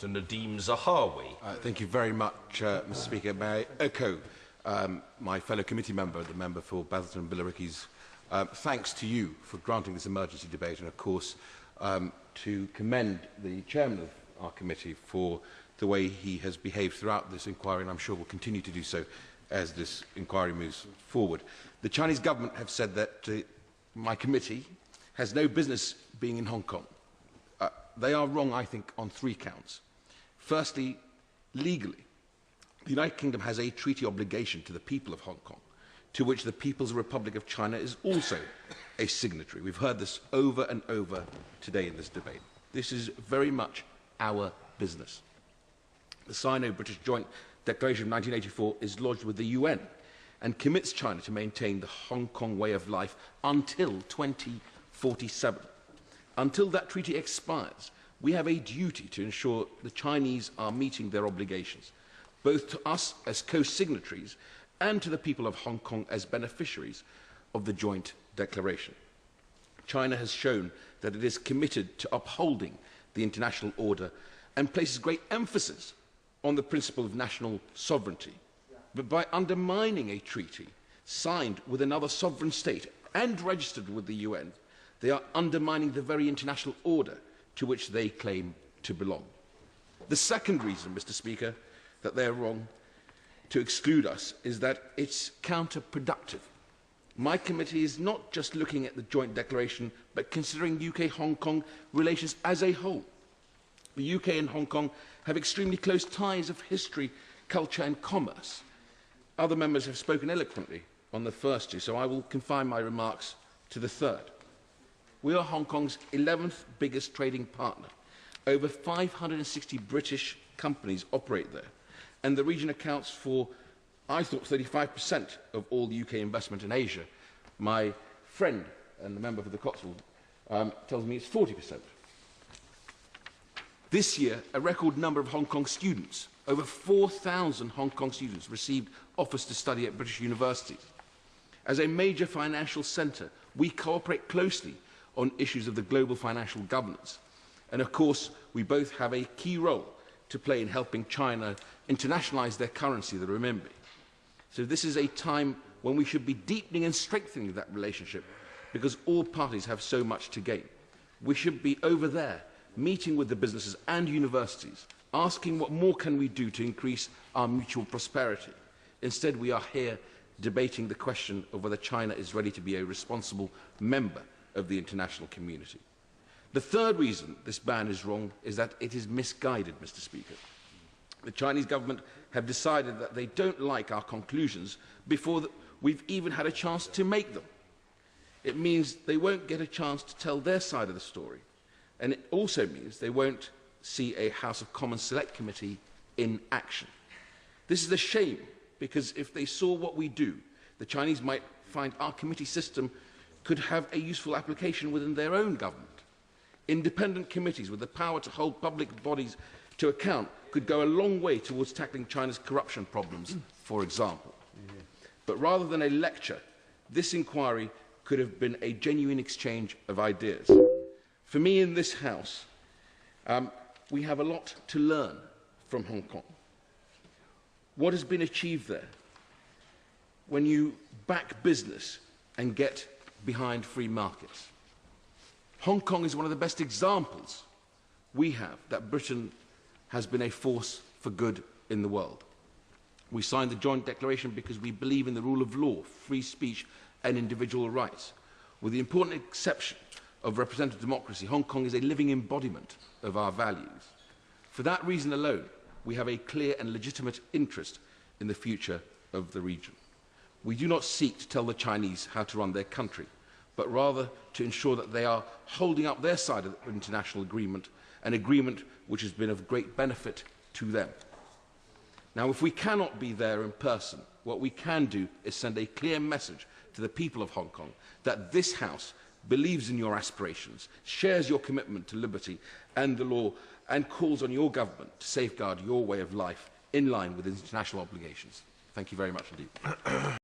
Mr. Nadhim Zahawi. Thank you very much, Mr. Speaker. May I echo my fellow committee member, the member for Basildon and Billericay's thanks to you for granting this emergency debate, and of course to commend the chairman of our committee for the way he has behaved throughout this inquiry, and I'm sure will continue to do so as this inquiry moves forward. The Chinese government have said that my committee has no business being in Hong Kong. They are wrong, I think, on three counts. Firstly, legally, the United Kingdom has a treaty obligation to the people of Hong Kong, to which the People's Republic of China is also a signatory. We've heard this over and over today in this debate. This is very much our business. The Sino-British Joint Declaration of 1984 is lodged with the UN and commits China to maintain the Hong Kong way of life until 2047. Until that treaty expires, we have a duty to ensure the Chinese are meeting their obligations, both to us as co-signatories and to the people of Hong Kong as beneficiaries of the joint declaration. China has shown that it is committed to upholding the international order and places great emphasis on the principle of national sovereignty. But by undermining a treaty signed with another sovereign state and registered with the UN, they are undermining the very international order to which they claim to belong. The second reason, Mr. Speaker, that they are wrong to exclude us is that it's counterproductive. My committee is not just looking at the joint declaration, but considering UK-Hong Kong relations as a whole. The UK and Hong Kong have extremely close ties of history, culture and commerce. Other members have spoken eloquently on the first two, so I will confine my remarks to the third. We are Hong Kong's 11th biggest trading partner. Over 560 British companies operate there, and the region accounts for, I thought, 35% of all UK investment in Asia. My friend and the member for the Cotswold tells me it's 40%. This year, a record number of Hong Kong students, over 4,000 Hong Kong students, received offers to study at British universities. As a major financial centre, we cooperate closely on issues of the global financial governance. And of course, we both have a key role to play in helping China internationalise their currency, the renminbi. So this is a time when we should be deepening and strengthening that relationship, because all parties have so much to gain. We should be over there, meeting with the businesses and universities, asking what more can we do to increase our mutual prosperity. Instead, we are here debating the question of whether China is ready to be a responsible member of the international community. The third reason this ban is wrong is that it is misguided, Mr. Speaker. The Chinese government have decided that they don't like our conclusions before we've even had a chance to make them. It means they won't get a chance to tell their side of the story. And it also means they won't see a House of Commons Select Committee in action. This is a shame, because if they saw what we do, the Chinese might find our committee system could have a useful application within their own government. Independent committees with the power to hold public bodies to account could go a long way towards tackling China's corruption problems, for example. But rather than a lecture, this inquiry could have been a genuine exchange of ideas. For me in this House, we have a lot to learn from Hong Kong. What has been achieved there? When you back business and get behind free markets. Hong Kong is one of the best examples we have that Britain has been a force for good in the world. We signed the joint declaration because we believe in the rule of law, free speech and individual rights. With the important exception of representative democracy, Hong Kong is a living embodiment of our values. For that reason alone, we have a clear and legitimate interest in the future of the region. We do not seek to tell the Chinese how to run their country, but rather to ensure that they are holding up their side of the international agreement, an agreement which has been of great benefit to them. Now, if we cannot be there in person, what we can do is send a clear message to the people of Hong Kong that this House believes in your aspirations, shares your commitment to liberty and the law, and calls on your government to safeguard your way of life in line with international obligations. Thank you very much indeed.